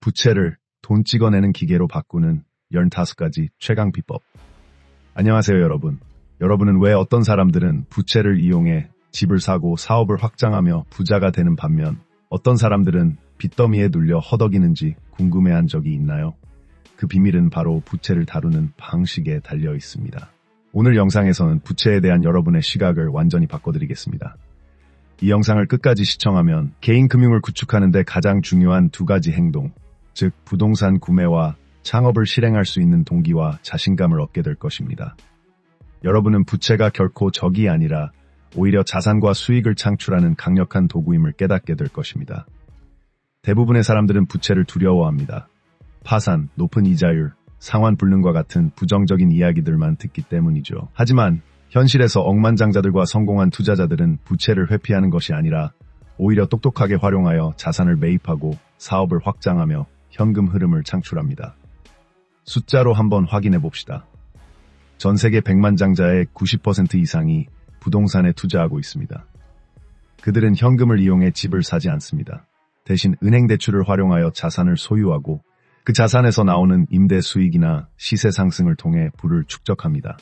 부채를 돈 찍어내는 기계로 바꾸는 15가지 최강 비법. 안녕하세요, 여러분. 여러분은 왜 어떤 사람들은 부채를 이용해 집을 사고 사업을 확장하며 부자가 되는 반면 어떤 사람들은 빚더미에 눌려 허덕이는지 궁금해한 적이 있나요? 그 비밀은 바로 부채를 다루는 방식에 달려 있습니다. 오늘 영상에서는 부채에 대한 여러분의 시각을 완전히 바꿔드리겠습니다. 이 영상을 끝까지 시청하면 개인 금융을 구축하는 데 가장 중요한 두 가지 행동, 즉 부동산 구매와 창업을 실행할 수 있는 동기와 자신감을 얻게 될 것입니다. 여러분은 부채가 결코 적이 아니라 오히려 자산과 수익을 창출하는 강력한 도구임을 깨닫게 될 것입니다. 대부분의 사람들은 부채를 두려워합니다. 파산, 높은 이자율, 상환 불능과 같은 부정적인 이야기들만 듣기 때문이죠. 하지만 현실에서 억만장자들과 성공한 투자자들은 부채를 회피하는 것이 아니라 오히려 똑똑하게 활용하여 자산을 매입하고 사업을 확장하며 현금 흐름을 창출합니다. 숫자로 한번 확인해 봅시다. 전 세계 100만 장자의 90% 이상이 부동산에 투자하고 있습니다. 그들은 현금을 이용해 집을 사지 않습니다. 대신 은행 대출을 활용하여 자산을 소유하고 그 자산에서 나오는 임대 수익이나 시세 상승을 통해 부를 축적합니다.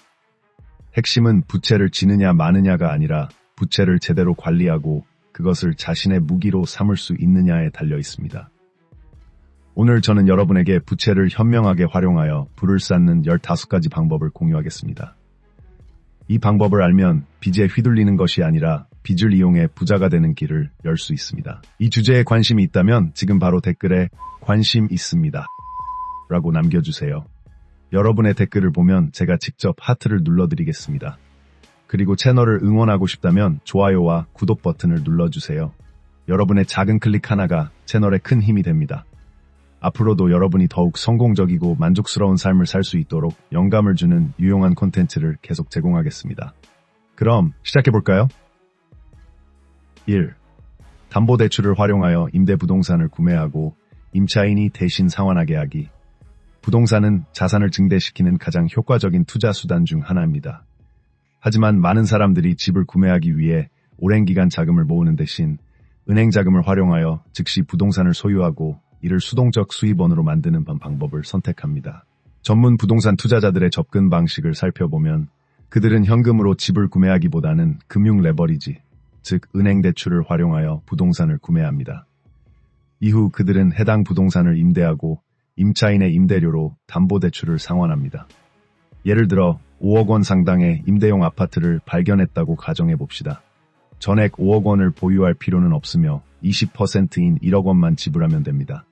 핵심은 부채를 지느냐 마느냐가 아니라 부채를 제대로 관리하고 그것을 자신의 무기로 삼을 수 있느냐에 달려 있습니다. 오늘 저는 여러분에게 부채를 현명하게 활용하여 부를 쌓는 15가지 방법을 공유하겠습니다. 이 방법을 알면 빚에 휘둘리는 것이 아니라 빚을 이용해 부자가 되는 길을 열 수 있습니다. 이 주제에 관심이 있다면 지금 바로 댓글에 관심 있습니다 라고 남겨주세요. 여러분의 댓글을 보면 제가 직접 하트를 눌러드리겠습니다. 그리고 채널을 응원하고 싶다면 좋아요와 구독 버튼을 눌러주세요. 여러분의 작은 클릭 하나가 채널에 큰 힘이 됩니다. 앞으로도 여러분이 더욱 성공적이고 만족스러운 삶을 살 수 있도록 영감을 주는 유용한 콘텐츠를 계속 제공하겠습니다. 그럼 시작해볼까요? 1. 담보대출을 활용하여 임대부동산을 구매하고 임차인이 대신 상환하게 하기. 부동산은 자산을 증대시키는 가장 효과적인 투자 수단 중 하나입니다. 하지만 많은 사람들이 집을 구매하기 위해 오랜 기간 자금을 모으는 대신 은행 자금을 활용하여 즉시 부동산을 소유하고 이를 수동적 수입원으로 만드는 방법을 선택합니다. 전문 부동산 투자자들의 접근 방식을 살펴보면 그들은 현금으로 집을 구매하기보다는 금융 레버리지, 즉 은행 대출을 활용하여 부동산을 구매합니다. 이후 그들은 해당 부동산을 임대하고 임차인의 임대료로 담보대출을 상환합니다. 예를 들어 5억 원 상당의 임대용 아파트를 발견했다고 가정해봅시다. 전액 5억 원을 보유할 필요는 없으며 20%인 1억 원만 지불하면 됩니다.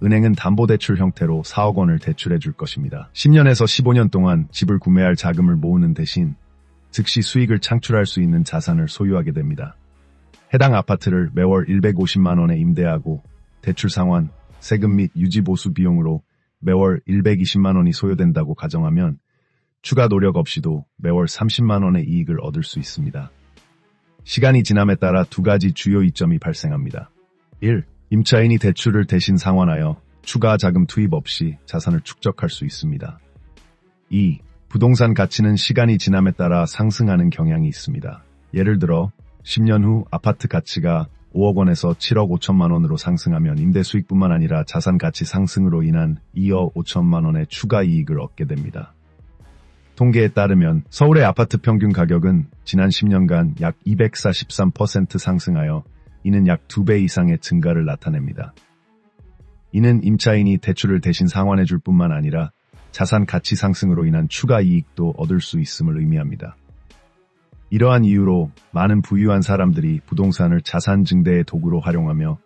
은행은 담보대출 형태로 4억 원을 대출해 줄 것입니다. 10년에서 15년 동안 집을 구매할 자금을 모으는 대신 즉시 수익을 창출할 수 있는 자산을 소유하게 됩니다. 해당 아파트를 매월 150만 원에 임대하고 대출 상환, 세금 및 유지보수 비용으로 매월 120만 원이 소요된다고 가정하면 추가 노력 없이도 매월 30만 원의 이익을 얻을 수 있습니다. 시간이 지남에 따라 두 가지 주요 이점이 발생합니다. 1. 임차인이 대출을 대신 상환하여 추가 자금 투입 없이 자산을 축적할 수 있습니다. 2. 부동산 가치는 시간이 지남에 따라 상승하는 경향이 있습니다. 예를 들어 10년 후 아파트 가치가 5억 원에서 7억 5천만 원으로 상승하면 임대 수익뿐만 아니라 자산 가치 상승으로 인한 2억 5천만 원의 추가 이익을 얻게 됩니다. 통계에 따르면 서울의 아파트 평균 가격은 지난 10년간 약 243% 상승하여 이는 약 2배 이상의 증가를 나타냅니다. 이는 임차인이 대출을 대신 상환해 줄 뿐만 아니라 자산 가치 상승으로 인한 추가 이익도 얻을 수 있음을 의미합니다. 이러한 이유로 많은 부유한 사람들이 부동산을 자산 증대의 도구로 활용하며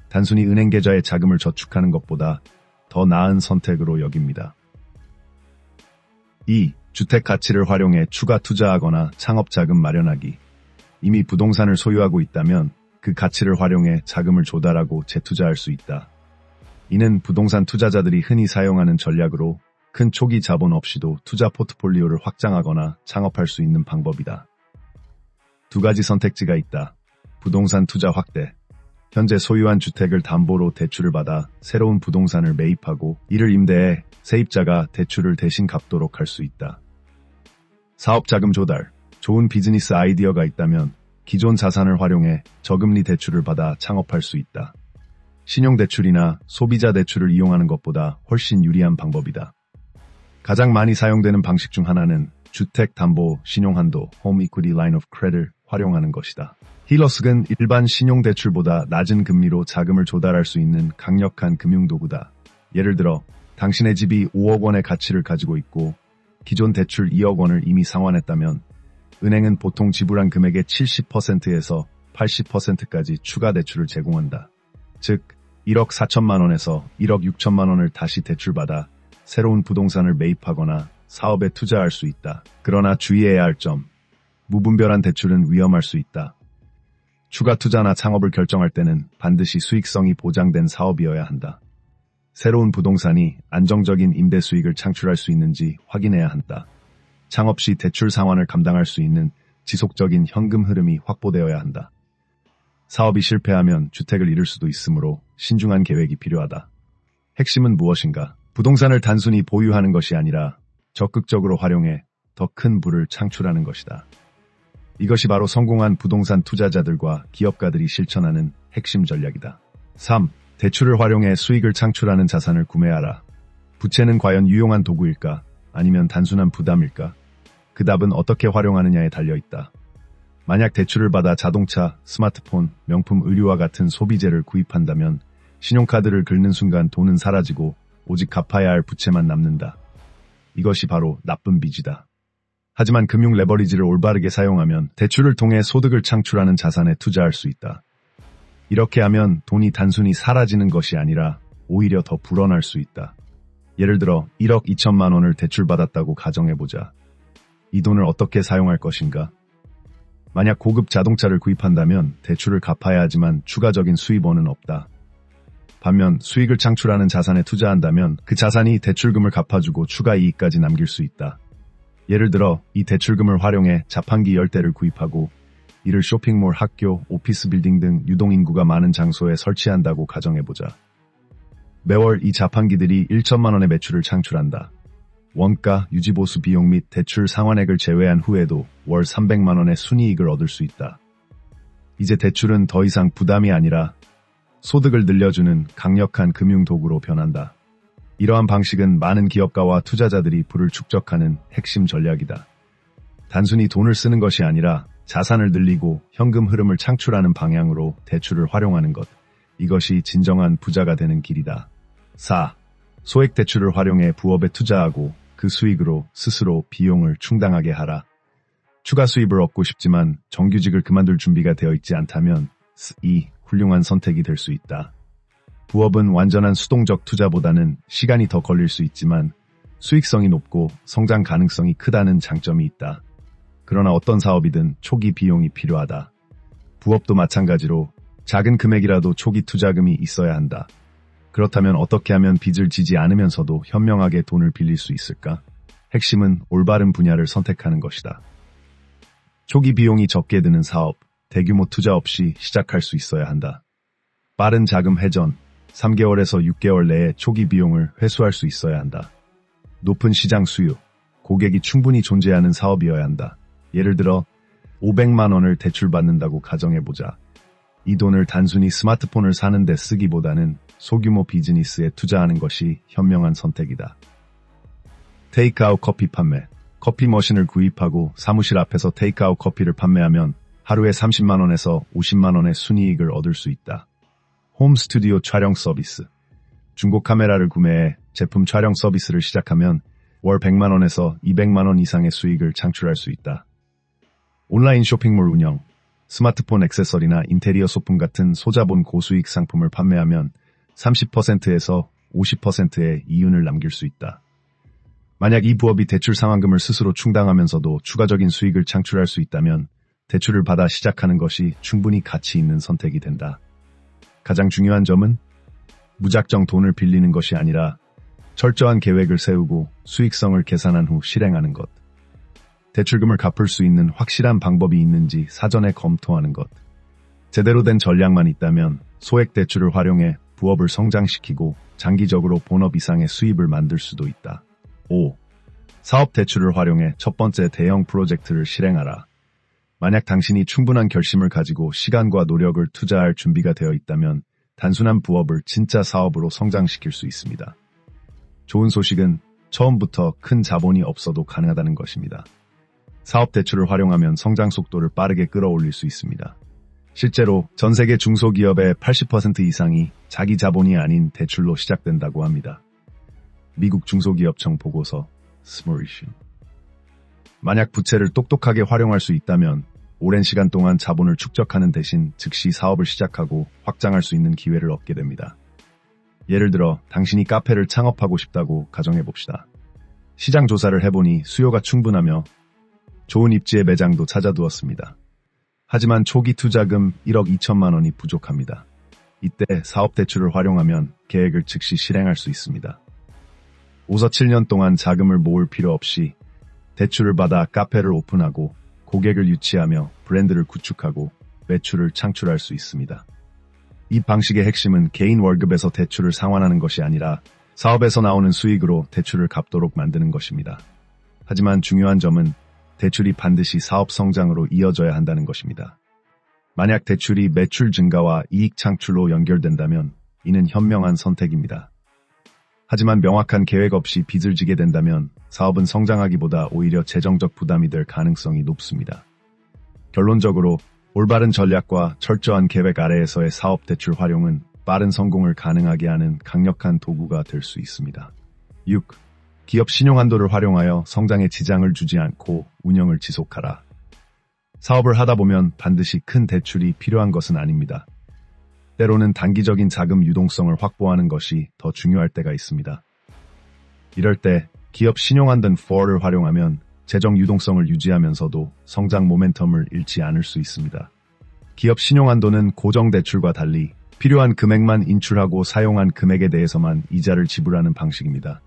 단순히 은행 계좌에 자금을 저축하는 것보다 더 나은 선택으로 여깁니다. 2. 주택 가치를 활용해 추가 투자하거나 창업 자금 마련하기. 이미 부동산을 소유하고 있다면 그 가치를 활용해 자금을 조달하고 재투자할 수 있다. 이는 부동산 투자자들이 흔히 사용하는 전략으로 큰 초기 자본 없이도 투자 포트폴리오를 확장하거나 창업할 수 있는 방법이다. 두 가지 선택지가 있다. 부동산 투자 확대. 현재 소유한 주택을 담보로 대출을 받아 새로운 부동산을 매입하고 이를 임대해 세입자가 대출을 대신 갚도록 할 수 있다. 사업 자금 조달. 좋은 비즈니스 아이디어가 있다면 기존 자산을 활용해 저금리 대출을 받아 창업할 수 있다. 신용대출이나 소비자 대출을 이용하는 것보다 훨씬 유리한 방법이다. 가장 많이 사용되는 방식 중 하나는 주택담보 신용한도 (Home Equity Line of Credit을) 활용하는 것이다. 힐러스는 일반 신용대출보다 낮은 금리로 자금을 조달할 수 있는 강력한 금융도구다. 예를 들어 당신의 집이 5억 원의 가치를 가지고 있고 기존 대출 2억 원을 이미 상환했다면 은행은 보통 지불한 금액의 70%에서 80%까지 추가 대출을 제공한다. 즉 1억 4천만 원에서 1억 6천만 원을 다시 대출받아 새로운 부동산을 매입하거나 사업에 투자할 수 있다. 그러나 주의해야 할 점, 무분별한 대출은 위험할 수 있다. 추가 투자나 창업을 결정할 때는 반드시 수익성이 보장된 사업이어야 한다. 새로운 부동산이 안정적인 임대 수익을 창출할 수 있는지 확인해야 한다. 창업 시 대출 상환을 감당할 수 있는 지속적인 현금 흐름이 확보되어야 한다. 사업이 실패하면 주택을 잃을 수도 있으므로 신중한 계획이 필요하다. 핵심은 무엇인가? 부동산을 단순히 보유하는 것이 아니라 적극적으로 활용해 더 큰 부를 창출하는 것이다. 이것이 바로 성공한 부동산 투자자들과 기업가들이 실천하는 핵심 전략이다. 3. 대출을 활용해 수익을 창출하는 자산을 구매하라. 부채는 과연 유용한 도구일까? 아니면 단순한 부담일까? 그 답은 어떻게 활용하느냐에 달려있다. 만약 대출을 받아 자동차, 스마트폰, 명품 의류와 같은 소비재를 구입한다면 신용카드를 긁는 순간 돈은 사라지고 오직 갚아야 할 부채만 남는다. 이것이 바로 나쁜 빚이다. 하지만 금융 레버리지를 올바르게 사용하면 대출을 통해 소득을 창출하는 자산에 투자할 수 있다. 이렇게 하면 돈이 단순히 사라지는 것이 아니라 오히려 더 불어날 수 있다. 예를 들어 1억 2천만 원을 대출받았다고 가정해보자. 이 돈을 어떻게 사용할 것인가? 만약 고급 자동차를 구입한다면 대출을 갚아야 하지만 추가적인 수입원은 없다. 반면 수익을 창출하는 자산에 투자한다면 그 자산이 대출금을 갚아주고 추가 이익까지 남길 수 있다. 예를 들어 이 대출금을 활용해 자판기 10대를 구입하고 이를 쇼핑몰, 학교, 오피스 빌딩 등 유동인구가 많은 장소에 설치한다고 가정해보자. 매월 이 자판기들이 1천만 원의 매출을 창출한다. 원가, 유지보수 비용 및 대출 상환액을 제외한 후에도 월 300만 원의 순이익을 얻을 수 있다. 이제 대출은 더 이상 부담이 아니라 소득을 늘려주는 강력한 금융도구로 변한다. 이러한 방식은 많은 기업가와 투자자들이 부를 축적하는 핵심 전략이다. 단순히 돈을 쓰는 것이 아니라 자산을 늘리고 현금 흐름을 창출하는 방향으로 대출을 활용하는 것. 이것이 진정한 부자가 되는 길이다. 4. 소액 대출을 활용해 부업에 투자하고 그 수익으로 스스로 비용을 충당하게 하라. 추가 수입을 얻고 싶지만 정규직을 그만둘 준비가 되어 있지 않다면 이 훌륭한 선택이 될 수 있다. 부업은 완전한 수동적 투자보다는 시간이 더 걸릴 수 있지만 수익성이 높고 성장 가능성이 크다는 장점이 있다. 그러나 어떤 사업이든 초기 비용이 필요하다. 부업도 마찬가지로 작은 금액이라도 초기 투자금이 있어야 한다. 그렇다면 어떻게 하면 빚을 지지 않으면서도 현명하게 돈을 빌릴 수 있을까? 핵심은 올바른 분야를 선택하는 것이다. 초기 비용이 적게 드는 사업, 대규모 투자 없이 시작할 수 있어야 한다. 빠른 자금 회전, 3개월에서 6개월 내에 초기 비용을 회수할 수 있어야 한다. 높은 시장 수요, 고객이 충분히 존재하는 사업이어야 한다. 예를 들어 500만 원을 대출받는다고 가정해보자. 이 돈을 단순히 스마트폰을 사는 데 쓰기보다는 소규모 비즈니스에 투자하는 것이 현명한 선택이다. 테이크아웃 커피 판매. 커피 머신을 구입하고 사무실 앞에서 테이크아웃 커피를 판매하면 하루에 30만 원에서 50만 원의 순이익을 얻을 수 있다. 홈 스튜디오 촬영 서비스. 중고 카메라를 구매해 제품 촬영 서비스를 시작하면 월 100만 원에서 200만 원 이상의 수익을 창출할 수 있다. 온라인 쇼핑몰 운영. 스마트폰 액세서리나 인테리어 소품 같은 소자본 고수익 상품을 판매하면 30%에서 50%의 이윤을 남길 수 있다. 만약 이 부업이 대출 상환금을 스스로 충당하면서도 추가적인 수익을 창출할 수 있다면 대출을 받아 시작하는 것이 충분히 가치 있는 선택이 된다. 가장 중요한 점은 무작정 돈을 빌리는 것이 아니라 철저한 계획을 세우고 수익성을 계산한 후 실행하는 것. 대출금을 갚을 수 있는 확실한 방법이 있는지 사전에 검토하는 것. 제대로 된 전략만 있다면 소액 대출을 활용해 부업을 성장시키고 장기적으로 본업 이상의 수입을 만들 수도 있다. 5. 사업 대출을 활용해 첫 번째 대형 프로젝트를 실행하라. 만약 당신이 충분한 결심을 가지고 시간과 노력을 투자할 준비가 되어 있다면 단순한 부업을 진짜 사업으로 성장시킬 수 있습니다. 좋은 소식은 처음부터 큰 자본이 없어도 가능하다는 것입니다. 사업 대출을 활용하면 성장 속도를 빠르게 끌어올릴 수 있습니다. 실제로 전 세계 중소기업의 80% 이상이 자기 자본이 아닌 대출로 시작된다고 합니다. 미국 중소기업청 보고서 스모리션. 만약 부채를 똑똑하게 활용할 수 있다면 오랜 시간 동안 자본을 축적하는 대신 즉시 사업을 시작하고 확장할 수 있는 기회를 얻게 됩니다. 예를 들어 당신이 카페를 창업하고 싶다고 가정해봅시다. 시장 조사를 해보니 수요가 충분하며 좋은 입지의 매장도 찾아두었습니다. 하지만 초기 투자금 1억 2천만 원이 부족합니다. 이때 사업 대출을 활용하면 계획을 즉시 실행할 수 있습니다. 5서 7년 동안 자금을 모을 필요 없이 대출을 받아 카페를 오픈하고 고객을 유치하며 브랜드를 구축하고 매출을 창출할 수 있습니다. 이 방식의 핵심은 개인 월급에서 대출을 상환하는 것이 아니라 사업에서 나오는 수익으로 대출을 갚도록 만드는 것입니다. 하지만 중요한 점은 대출이 반드시 사업 성장으로 이어져야 한다는 것입니다. 만약 대출이 매출 증가와 이익 창출로 연결된다면 이는 현명한 선택입니다. 하지만 명확한 계획 없이 빚을 지게 된다면 사업은 성장하기보다 오히려 재정적 부담이 될 가능성이 높습니다. 결론적으로 올바른 전략과 철저한 계획 아래에서의 사업 대출 활용은 빠른 성공을 가능하게 하는 강력한 도구가 될 수 있습니다. 6. 기업 신용한도를 활용하여 성장에 지장을 주지 않고 운영을 지속하라. 사업을 하다 보면 반드시 큰 대출이 필요한 것은 아닙니다. 때로는 단기적인 자금 유동성을 확보하는 것이 더 중요할 때가 있습니다. 이럴 때 기업 신용한도 4를 활용하면 재정 유동성을 유지하면서도 성장 모멘텀을 잃지 않을 수 있습니다. 기업 신용한도는 고정 대출과 달리 필요한 금액만 인출하고 사용한 금액에 대해서만 이자를 지불하는 방식입니다.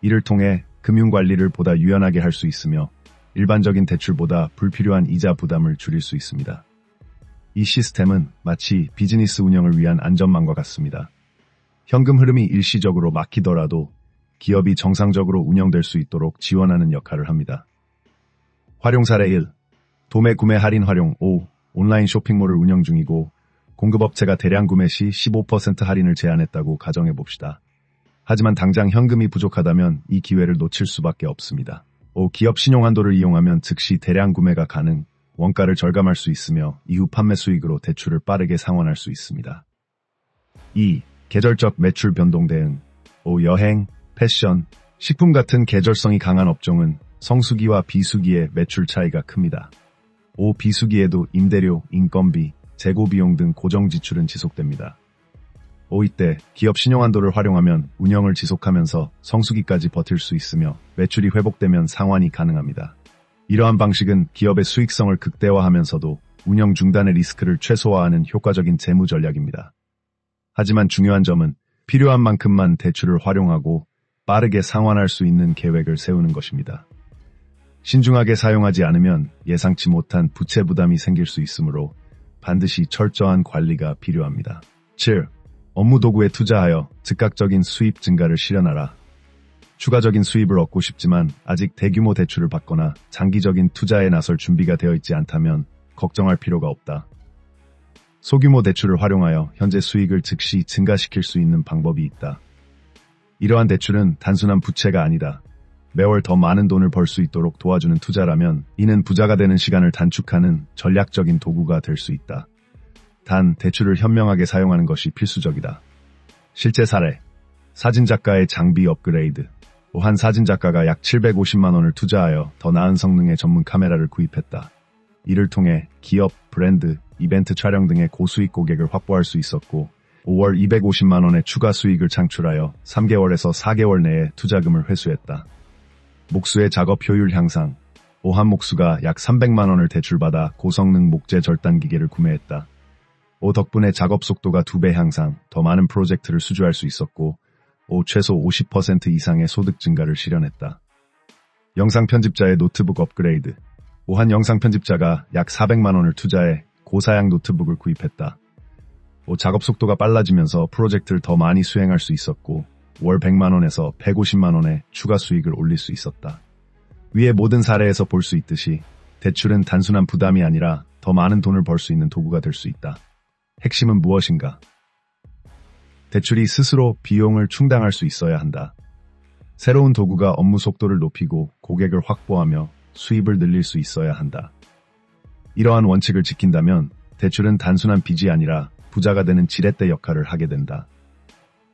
이를 통해 금융관리를 보다 유연하게 할 수 있으며 일반적인 대출보다 불필요한 이자 부담을 줄일 수 있습니다. 이 시스템은 마치 비즈니스 운영을 위한 안전망과 같습니다. 현금 흐름이 일시적으로 막히더라도 기업이 정상적으로 운영될 수 있도록 지원하는 역할을 합니다. 활용 사례 1. 도매 구매 할인 활용 5. 온라인 쇼핑몰을 운영 중이고 공급업체가 대량 구매 시 15% 할인을 제안했다고 가정해봅시다. 하지만 당장 현금이 부족하다면 이 기회를 놓칠 수밖에 없습니다. 5. 기업 신용한도를 이용하면 즉시 대량 구매가 가능, 원가를 절감할 수 있으며 이후 판매 수익으로 대출을 빠르게 상환할 수 있습니다. 2. 계절적 매출 변동 대응 5. 여행, 패션, 식품 같은 계절성이 강한 업종은 성수기와 비수기의 매출 차이가 큽니다. 5. 비수기에도 임대료, 인건비, 재고 비용 등 고정 지출은 지속됩니다. 5. 이때 기업 신용한도를 활용하면 운영을 지속하면서 성수기까지 버틸 수 있으며 매출이 회복되면 상환이 가능합니다. 이러한 방식은 기업의 수익성을 극대화하면서도 운영 중단의 리스크를 최소화하는 효과적인 재무 전략입니다. 하지만 중요한 점은 필요한 만큼만 대출을 활용하고 빠르게 상환할 수 있는 계획을 세우는 것입니다. 신중하게 사용하지 않으면 예상치 못한 부채 부담이 생길 수 있으므로 반드시 철저한 관리가 필요합니다. 7. 업무 도구에 투자하여 즉각적인 수입 증가를 실현하라. 추가적인 수입을 얻고 싶지만 아직 대규모 대출을 받거나 장기적인 투자에 나설 준비가 되어 있지 않다면 걱정할 필요가 없다. 소규모 대출을 활용하여 현재 수익을 즉시 증가시킬 수 있는 방법이 있다. 이러한 대출은 단순한 부채가 아니다. 매월 더 많은 돈을 벌 수 있도록 도와주는 투자라면 이는 부자가 되는 시간을 단축하는 전략적인 도구가 될 수 있다. 단, 대출을 현명하게 사용하는 것이 필수적이다. 실제 사례, 사진작가의 장비 업그레이드. 한 사진작가가 약 750만 원을 투자하여 더 나은 성능의 전문 카메라를 구입했다. 이를 통해 기업, 브랜드, 이벤트 촬영 등의 고수익 고객을 확보할 수 있었고 5월 250만 원의 추가 수익을 창출하여 3개월에서 4개월 내에 투자금을 회수했다. 목수의 작업 효율 향상. 한 목수가 약 300만 원을 대출받아 고성능 목재 절단 기계를 구매했다. 덕분에 작업 속도가 2배 향상, 더 많은 프로젝트를 수주할 수 있었고 최소 50% 이상의 소득 증가를 실현했다. 영상 편집자의 노트북 업그레이드. 한 영상 편집자가 약 400만 원을 투자해 고사양 노트북을 구입했다. 작업 속도가 빨라지면서 프로젝트를 더 많이 수행할 수 있었고 월 100만 원에서 150만 원의 추가 수익을 올릴 수 있었다. 위의 모든 사례에서 볼 수 있듯이 대출은 단순한 부담이 아니라 더 많은 돈을 벌 수 있는 도구가 될 수 있다. 핵심은 무엇인가? 대출이 스스로 비용을 충당할 수 있어야 한다. 새로운 도구가 업무 속도를 높이고 고객을 확보하며 수입을 늘릴 수 있어야 한다. 이러한 원칙을 지킨다면 대출은 단순한 빚이 아니라 부자가 되는 지렛대 역할을 하게 된다.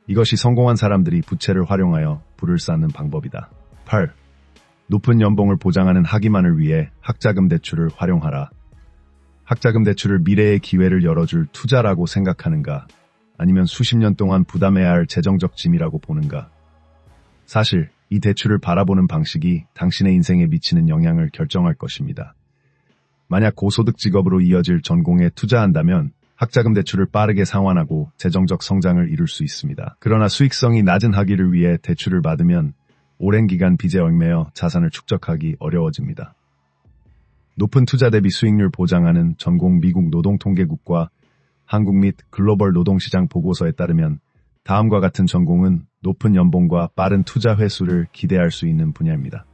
이것이 성공한 사람들이 부채를 활용하여 부를 쌓는 방법이다. 8. 높은 연봉을 보장하는 학위만을 위해 학자금 대출을 활용하라. 학자금 대출을 미래의 기회를 열어줄 투자라고 생각하는가? 아니면 수십 년 동안 부담해야 할 재정적 짐이라고 보는가? 사실 이 대출을 바라보는 방식이 당신의 인생에 미치는 영향을 결정할 것입니다. 만약 고소득 직업으로 이어질 전공에 투자한다면 학자금 대출을 빠르게 상환하고 재정적 성장을 이룰 수 있습니다. 그러나 수익성이 낮은 학위를 위해 대출을 받으면 오랜 기간 빚에 얽매여 자산을 축적하기 어려워집니다. 높은 투자 대비 수익률 보장하는 전공 미국 노동통계국과 한국 및 글로벌 노동시장 보고서에 따르면 다음과 같은 전공은 높은 연봉과 빠른 투자 회수를 기대할 수 있는 분야입니다.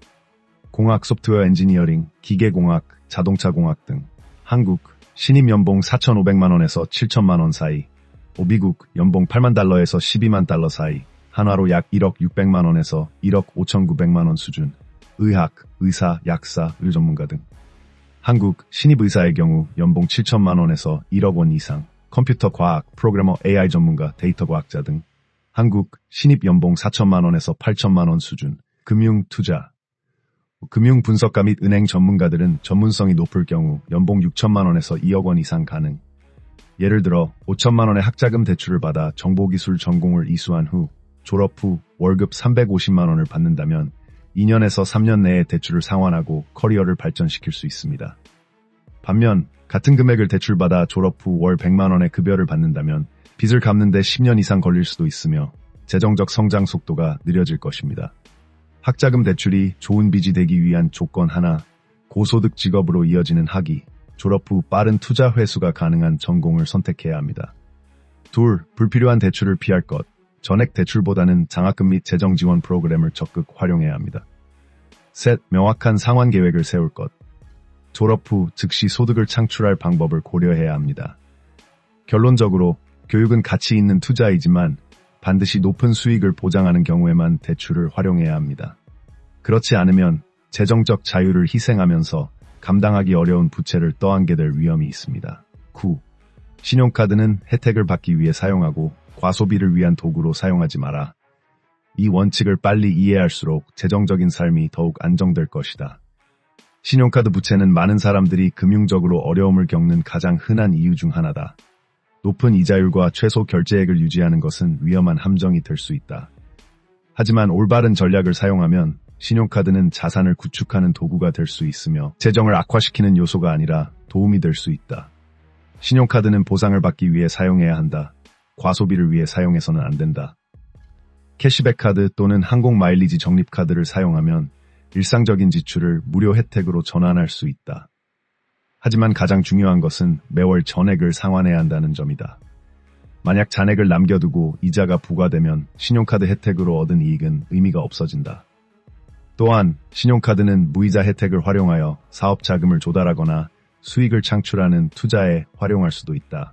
공학, 소프트웨어 엔지니어링, 기계공학, 자동차공학 등. 한국 신입 연봉 4,500만 원에서 7천만 원 사이, 미국 연봉 8만 달러에서 12만 달러 사이, 한화로 약 1억 600만 원에서 1억 5,900만 원 수준, 의학, 의사, 약사, 의료 전문가 등. 한국 신입 의사의 경우 연봉 7천만 원에서 1억 원 이상, 컴퓨터 과학, 프로그래머, AI 전문가, 데이터 과학자 등. 한국 신입 연봉 4천만 원에서 8천만 원 수준, 금융, 투자. 금융 분석가 및 은행 전문가들은 전문성이 높을 경우 연봉 6천만 원에서 2억 원 이상 가능. 예를 들어 5천만 원의 학자금 대출을 받아 정보기술 전공을 이수한 후 졸업 후 월급 350만 원을 받는다면 2년에서 3년 내에 대출을 상환하고 커리어를 발전시킬 수 있습니다. 반면 같은 금액을 대출받아 졸업 후 월 100만 원의 급여를 받는다면 빚을 갚는 데 10년 이상 걸릴 수도 있으며 재정적 성장 속도가 느려질 것입니다. 학자금 대출이 좋은 빚이 되기 위한 조건 하나, 고소득 직업으로 이어지는 학위, 졸업 후 빠른 투자 회수가 가능한 전공을 선택해야 합니다. 2. 불필요한 대출을 피할 것. 전액 대출보다는 장학금 및 재정 지원 프로그램을 적극 활용해야 합니다. 3. 명확한 상환 계획을 세울 것. 졸업 후 즉시 소득을 창출할 방법을 고려해야 합니다. 결론적으로 교육은 가치 있는 투자이지만 반드시 높은 수익을 보장하는 경우에만 대출을 활용해야 합니다. 그렇지 않으면 재정적 자유를 희생하면서 감당하기 어려운 부채를 떠안게 될 위험이 있습니다. 9. 신용카드는 혜택을 받기 위해 사용하고 과소비를 위한 도구로 사용하지 마라. 이 원칙을 빨리 이해할수록 재정적인 삶이 더욱 안정될 것이다. 신용카드 부채는 많은 사람들이 금융적으로 어려움을 겪는 가장 흔한 이유 중 하나다. 높은 이자율과 최소 결제액을 유지하는 것은 위험한 함정이 될 수 있다. 하지만 올바른 전략을 사용하면 신용카드는 자산을 구축하는 도구가 될 수 있으며 재정을 악화시키는 요소가 아니라 도움이 될 수 있다. 신용카드는 보상을 받기 위해 사용해야 한다. 과소비를 위해 사용해서는 안 된다. 캐시백 카드 또는 항공 마일리지 적립카드를 사용하면 일상적인 지출을 무료 혜택으로 전환할 수 있다. 하지만 가장 중요한 것은 매월 전액을 상환해야 한다는 점이다. 만약 잔액을 남겨두고 이자가 부과되면 신용카드 혜택으로 얻은 이익은 의미가 없어진다. 또한 신용카드는 무이자 혜택을 활용하여 사업 자금을 조달하거나 수익을 창출하는 투자에 활용할 수도 있다.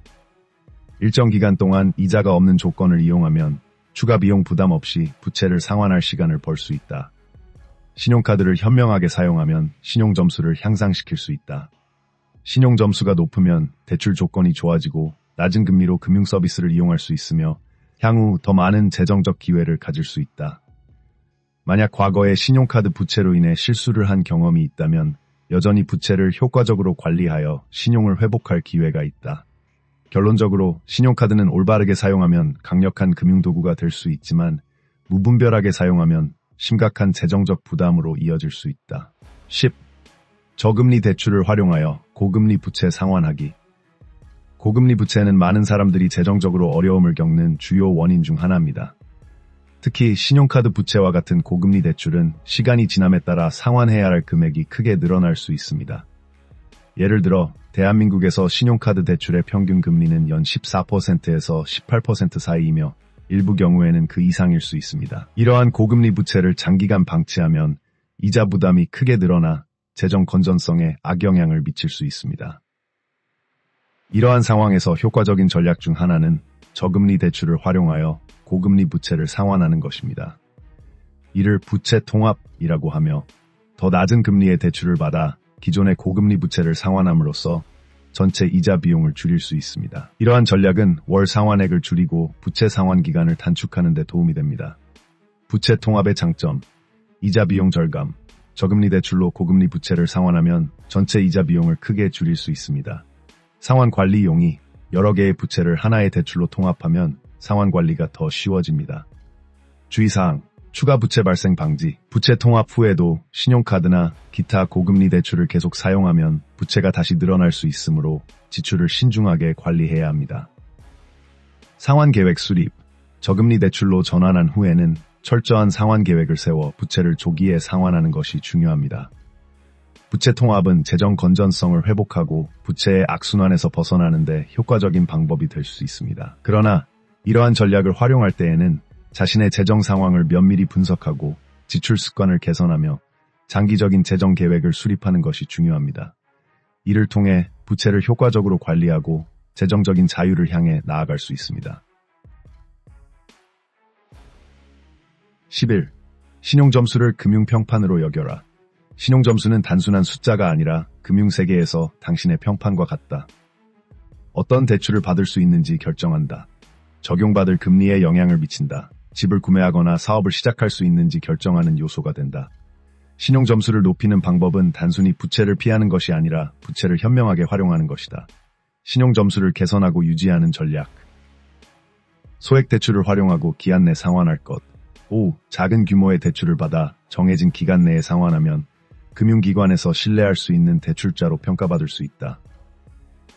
일정 기간 동안 이자가 없는 조건을 이용하면 추가 비용 부담 없이 부채를 상환할 시간을 벌 수 있다. 신용카드를 현명하게 사용하면 신용점수를 향상시킬 수 있다. 신용점수가 높으면 대출 조건이 좋아지고 낮은 금리로 금융 서비스를 이용할 수 있으며 향후 더 많은 재정적 기회를 가질 수 있다. 만약 과거에 신용카드 부채로 인해 실수를 한 경험이 있다면 여전히 부채를 효과적으로 관리하여 신용을 회복할 기회가 있다. 결론적으로 신용카드는 올바르게 사용하면 강력한 금융도구가 될 수 있지만 무분별하게 사용하면 심각한 재정적 부담으로 이어질 수 있다. 10. 저금리 대출을 활용하여 고금리 부채 상환하기. 고금리 부채는 많은 사람들이 재정적으로 어려움을 겪는 주요 원인 중 하나입니다. 특히 신용카드 부채와 같은 고금리 대출은 시간이 지남에 따라 상환해야 할 금액이 크게 늘어날 수 있습니다. 예를 들어 대한민국에서 신용카드 대출의 평균 금리는 연 14%에서 18% 사이이며 일부 경우에는 그 이상일 수 있습니다. 이러한 고금리 부채를 장기간 방치하면 이자 부담이 크게 늘어나 재정 건전성에 악영향을 미칠 수 있습니다. 이러한 상황에서 효과적인 전략 중 하나는 저금리 대출을 활용하여 고금리 부채를 상환하는 것입니다. 이를 부채 통합이라고 하며 더 낮은 금리의 대출을 받아 기존의 고금리 부채를 상환함으로써 전체 이자 비용을 줄일 수 있습니다. 이러한 전략은 월 상환액을 줄이고 부채 상환 기간을 단축하는 데 도움이 됩니다. 부채 통합의 장점, 이자 비용 절감. 저금리 대출로 고금리 부채를 상환하면 전체 이자 비용을 크게 줄일 수 있습니다. 상환 관리용이 여러 개의 부채를 하나의 대출로 통합하면 상환 관리가 더 쉬워집니다. 주의사항, 추가 부채 발생 방지. 부채 통합 후에도 신용카드나 기타 고금리 대출을 계속 사용하면 부채가 다시 늘어날 수 있으므로 지출을 신중하게 관리해야 합니다. 상환 계획 수립. 저금리 대출로 전환한 후에는 철저한 상환 계획을 세워 부채를 조기에 상환하는 것이 중요합니다. 부채 통합은 재정 건전성을 회복하고 부채의 악순환에서 벗어나는 데 효과적인 방법이 될 수 있습니다. 그러나 이러한 전략을 활용할 때에는 자신의 재정 상황을 면밀히 분석하고 지출 습관을 개선하며 장기적인 재정 계획을 수립하는 것이 중요합니다. 이를 통해 부채를 효과적으로 관리하고 재정적인 자유를 향해 나아갈 수 있습니다. 11. 신용점수를 금융평판으로 여겨라. 신용점수는 단순한 숫자가 아니라 금융세계에서 당신의 평판과 같다. 어떤 대출을 받을 수 있는지 결정한다. 적용받을 금리에 영향을 미친다. 집을 구매하거나 사업을 시작할 수 있는지 결정하는 요소가 된다. 신용점수를 높이는 방법은 단순히 부채를 피하는 것이 아니라 부채를 현명하게 활용하는 것이다. 신용점수를 개선하고 유지하는 전략. 소액 대출을 활용하고 기한 내 상환할 것. 5. 작은 규모의 대출을 받아 정해진 기간 내에 상환하면 금융기관에서 신뢰할 수 있는 대출자로 평가받을 수 있다.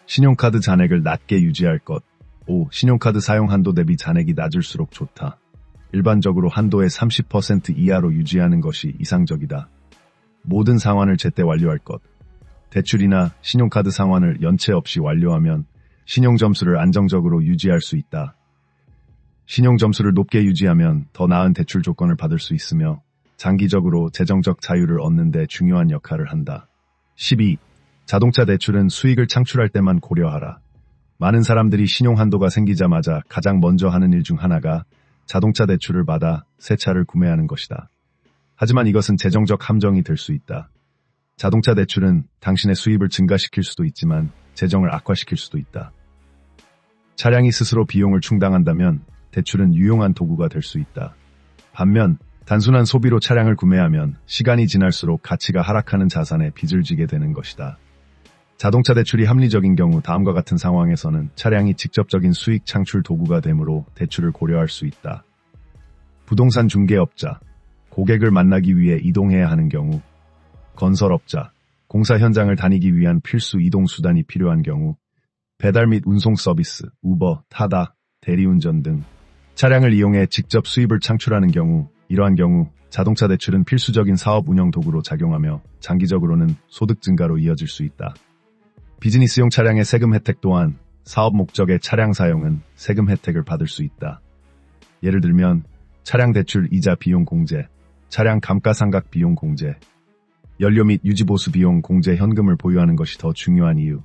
신용카드 잔액을 낮게 유지할 것. 5. 신용카드 사용 한도 대비 잔액이 낮을수록 좋다. 일반적으로 한도의 30% 이하로 유지하는 것이 이상적이다. 모든 상환을 제때 완료할 것. 대출이나 신용카드 상환을 연체 없이 완료하면 신용점수를 안정적으로 유지할 수 있다. 신용점수를 높게 유지하면 더 나은 대출 조건을 받을 수 있으며 장기적으로 재정적 자유를 얻는 데 중요한 역할을 한다. 12. 자동차 대출은 수익을 창출할 때만 고려하라. 많은 사람들이 신용 한도가 생기자마자 가장 먼저 하는 일 중 하나가 자동차 대출을 받아 새 차를 구매하는 것이다. 하지만 이것은 재정적 함정이 될 수 있다. 자동차 대출은 당신의 수입을 증가시킬 수도 있지만 재정을 악화시킬 수도 있다. 차량이 스스로 비용을 충당한다면 대출은 유용한 도구가 될 수 있다. 반면 단순한 소비로 차량을 구매하면 시간이 지날수록 가치가 하락하는 자산에 빚을 지게 되는 것이다. 자동차 대출이 합리적인 경우 다음과 같은 상황에서는 차량이 직접적인 수익 창출 도구가 되므로 대출을 고려할 수 있다. 부동산 중개업자, 고객을 만나기 위해 이동해야 하는 경우, 건설업자, 공사 현장을 다니기 위한 필수 이동 수단이 필요한 경우, 배달 및 운송 서비스, 우버, 타다, 대리운전 등 차량을 이용해 직접 수입을 창출하는 경우, 이러한 경우 자동차 대출은 필수적인 사업 운영 도구로 작용하며 장기적으로는 소득 증가로 이어질 수 있다. 비즈니스용 차량의 세금 혜택 또한 사업 목적의 차량 사용은 세금 혜택을 받을 수 있다. 예를 들면 차량 대출 이자 비용 공제, 차량 감가상각 비용 공제, 연료 및 유지보수 비용 공제 현금을 보유하는 것이 더 중요한 이유.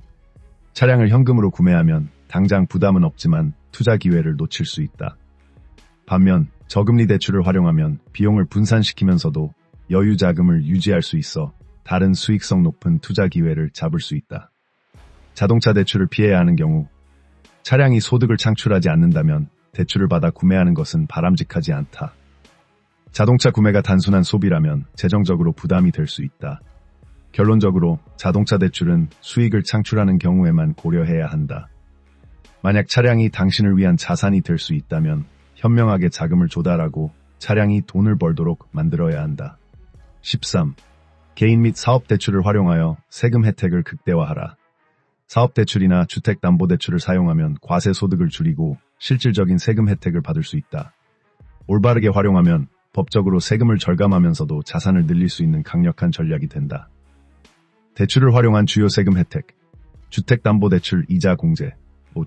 차량을 현금으로 구매하면 당장 부담은 없지만 투자 기회를 놓칠 수 있다. 반면 저금리 대출을 활용하면 비용을 분산시키면서도 여유 자금을 유지할 수 있어 다른 수익성 높은 투자 기회를 잡을 수 있다. 자동차 대출을 피해야 하는 경우, 차량이 소득을 창출하지 않는다면 대출을 받아 구매하는 것은 바람직하지 않다. 자동차 구매가 단순한 소비라면 재정적으로 부담이 될 수 있다. 결론적으로 자동차 대출은 수익을 창출하는 경우에만 고려해야 한다. 만약 차량이 당신을 위한 자산이 될 수 있다면 현명하게 자금을 조달하고 차량이 돈을 벌도록 만들어야 한다. 13. 개인 및 사업 대출을 활용하여 세금 혜택을 극대화하라. 사업대출이나 주택담보대출을 사용하면 과세 소득을 줄이고 실질적인 세금 혜택을 받을 수 있다. 올바르게 활용하면 법적으로 세금을 절감하면서도 자산을 늘릴 수 있는 강력한 전략이 된다. 대출을 활용한 주요 세금 혜택. 주택담보대출 이자 공제.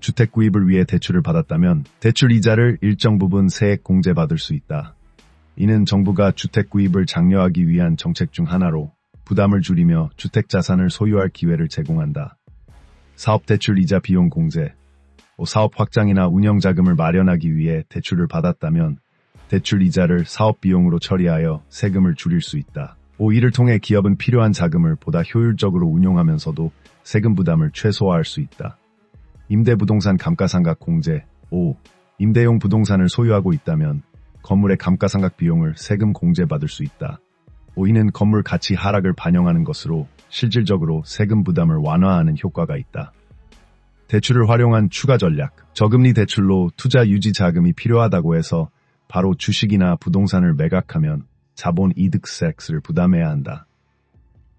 주택 구입을 위해 대출을 받았다면 대출 이자를 일정 부분 세액 공제받을 수 있다. 이는 정부가 주택 구입을 장려하기 위한 정책 중 하나로 부담을 줄이며 주택 자산을 소유할 기회를 제공한다. 사업대출 이자 비용 공제. 사업 확장이나 운영 자금을 마련하기 위해 대출을 받았다면 대출 이자를 사업 비용으로 처리하여 세금을 줄일 수 있다. 5. 이를 통해 기업은 필요한 자금을 보다 효율적으로 운용하면서도 세금 부담을 최소화할 수 있다. 임대부동산 감가상각 공제. 5. 임대용 부동산을 소유하고 있다면 건물의 감가상각 비용을 세금 공제받을 수 있다. 5. 이는 건물 가치 하락을 반영하는 것으로 실질적으로 세금 부담을 완화하는 효과가 있다. 대출을 활용한 추가 전략. 저금리 대출로 투자 유지 자금이 필요하다고 해서 바로 주식이나 부동산을 매각하면 자본 이득세를 부담해야 한다.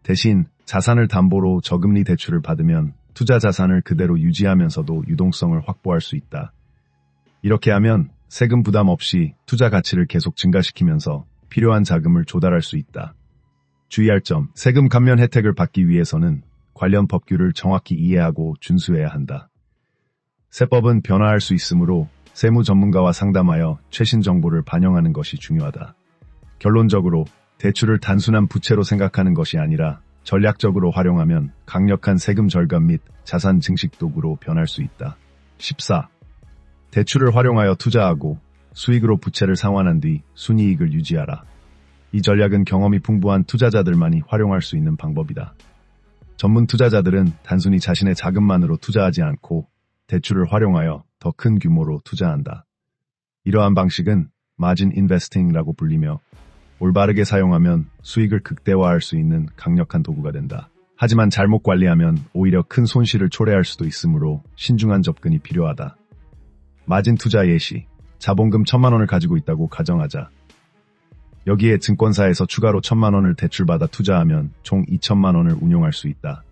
대신 자산을 담보로 저금리 대출을 받으면 투자 자산을 그대로 유지하면서도 유동성을 확보할 수 있다. 이렇게 하면 세금 부담 없이 투자 가치를 계속 증가시키면서 필요한 자금을 조달할 수 있다. 주의할 점, 세금 감면 혜택을 받기 위해서는 관련 법규를 정확히 이해하고 준수해야 한다. 세법은 변화할 수 있으므로 세무 전문가와 상담하여 최신 정보를 반영하는 것이 중요하다. 결론적으로 대출을 단순한 부채로 생각하는 것이 아니라 전략적으로 활용하면 강력한 세금 절감 및 자산 증식 도구로 변할 수 있다. 14. 대출을 활용하여 투자하고 수익으로 부채를 상환한 뒤 순이익을 유지하라. 이 전략은 경험이 풍부한 투자자들만이 활용할 수 있는 방법이다. 전문 투자자들은 단순히 자신의 자금만으로 투자하지 않고 대출을 활용하여 더 큰 규모로 투자한다. 이러한 방식은 마진 인베스팅이라고 불리며 올바르게 사용하면 수익을 극대화할 수 있는 강력한 도구가 된다. 하지만 잘못 관리하면 오히려 큰 손실을 초래할 수도 있으므로 신중한 접근이 필요하다. 마진 투자 예시. 자본금 1,000만 원을 가지고 있다고 가정하자. 여기에 증권사에서 추가로 1,000만 원을 대출받아 투자하면 총 2,000만 원을 운용할 수 있다.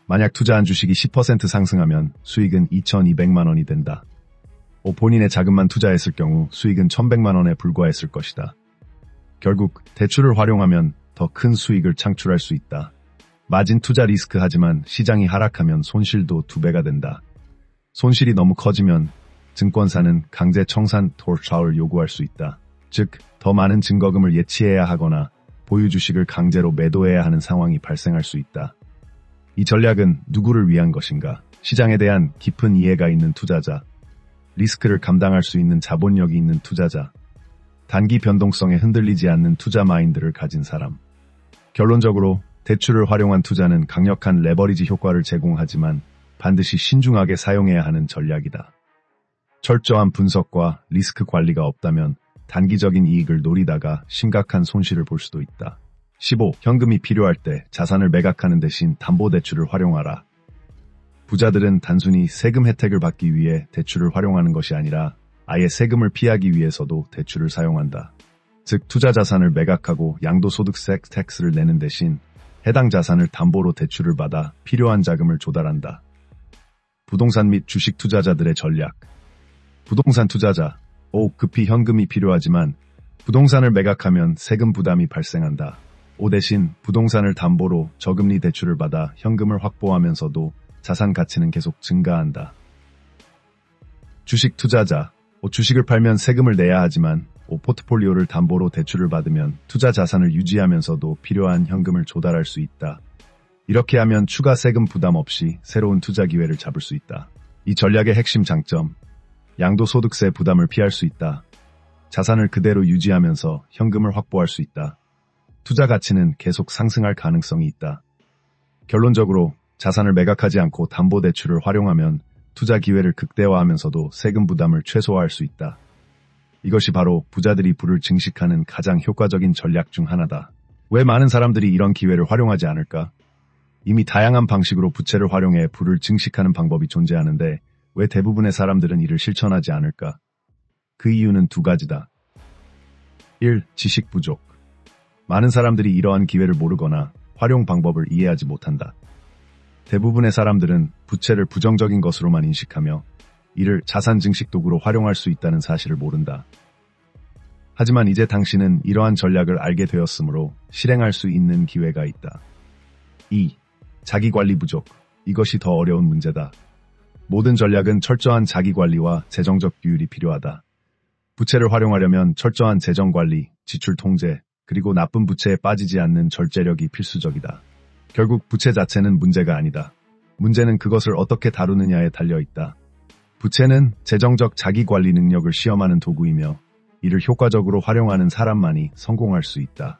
만약 투자한 주식이 10% 상승하면 수익은 2,200만 원이 된다. 본인의 자금만 투자했을 경우 수익은 1,100만 원에 불과했을 것이다. 결국 대출을 활용하면 더 큰 수익을 창출할 수 있다. 마진 투자 리스크 하지만 시장이 하락하면 손실도 2배가 된다. 손실이 너무 커지면 증권사는 강제 청산 토르차를 요구할 수 있다. 즉, 더 많은 증거금을 예치해야 하거나 보유 주식을 강제로 매도해야 하는 상황이 발생할 수 있다. 이 전략은 누구를 위한 것인가? 시장에 대한 깊은 이해가 있는 투자자, 리스크를 감당할 수 있는 자본력이 있는 투자자, 단기 변동성에 흔들리지 않는 투자 마인드를 가진 사람. 결론적으로 대출을 활용한 투자는 강력한 레버리지 효과를 제공하지만 반드시 신중하게 사용해야 하는 전략이다. 철저한 분석과 리스크 관리가 없다면 단기적인 이익을 노리다가 심각한 손실을 볼 수도 있다. 15. 현금이 필요할 때 자산을 매각하는 대신 담보대출을 활용하라. 부자들은 단순히 세금 혜택을 받기 위해 대출을 활용하는 것이 아니라 아예 세금을 피하기 위해서도 대출을 사용한다. 즉, 투자 자산을 매각하고 양도소득세 텍스를 내는 대신 해당 자산을 담보로 대출을 받아 필요한 자금을 조달한다. 부동산 및 주식 투자자들의 전략. 부동산 투자자. 급히 현금이 필요하지만 부동산을 매각하면 세금 부담이 발생한다. 대신 부동산을 담보로 저금리 대출을 받아 현금을 확보하면서도 자산 가치는 계속 증가한다. 주식 투자자. 주식을 팔면 세금을 내야 하지만 포트폴리오를 담보로 대출을 받으면 투자 자산을 유지하면서도 필요한 현금을 조달할 수 있다. 이렇게 하면 추가 세금 부담 없이 새로운 투자 기회를 잡을 수 있다. 이 전략의 핵심 장점. 양도소득세 부담을 피할 수 있다. 자산을 그대로 유지하면서 현금을 확보할 수 있다. 투자 가치는 계속 상승할 가능성이 있다. 결론적으로 자산을 매각하지 않고 담보대출을 활용하면 투자 기회를 극대화하면서도 세금 부담을 최소화할 수 있다. 이것이 바로 부자들이 부를 증식하는 가장 효과적인 전략 중 하나다. 왜 많은 사람들이 이런 기회를 활용하지 않을까? 이미 다양한 방식으로 부채를 활용해 부를 증식하는 방법이 존재하는데 왜 대부분의 사람들은 이를 실천하지 않을까? 그 이유는 2가지다. 1. 지식 부족. 많은 사람들이 이러한 기회를 모르거나 활용 방법을 이해하지 못한다. 대부분의 사람들은 부채를 부정적인 것으로만 인식하며 이를 자산 증식 도구로 활용할 수 있다는 사실을 모른다. 하지만 이제 당신은 이러한 전략을 알게 되었으므로 실행할 수 있는 기회가 있다. 2. 자기관리 부족. 이것이 더 어려운 문제다. 모든 전략은 철저한 자기관리와 재정적 규율이 필요하다. 부채를 활용하려면 철저한 재정관리, 지출 통제, 그리고 나쁜 부채에 빠지지 않는 절제력이 필수적이다. 결국 부채 자체는 문제가 아니다. 문제는 그것을 어떻게 다루느냐에 달려 있다. 부채는 재정적 자기관리 능력을 시험하는 도구이며 이를 효과적으로 활용하는 사람만이 성공할 수 있다.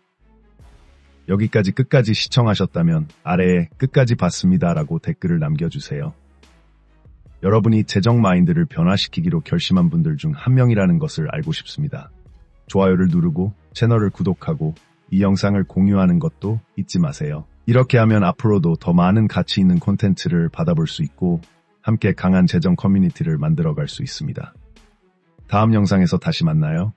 여기까지 끝까지 시청하셨다면 아래에 끝까지 봤습니다라고 댓글을 남겨주세요. 여러분이 재정 마인드를 변화시키기로 결심한 분들 중 한 명이라는 것을 알고 싶습니다. 좋아요를 누르고 채널을 구독하고 이 영상을 공유하는 것도 잊지 마세요. 이렇게 하면 앞으로도 더 많은 가치 있는 콘텐츠를 받아볼 수 있고 함께 강한 재정 커뮤니티를 만들어갈 수 있습니다. 다음 영상에서 다시 만나요.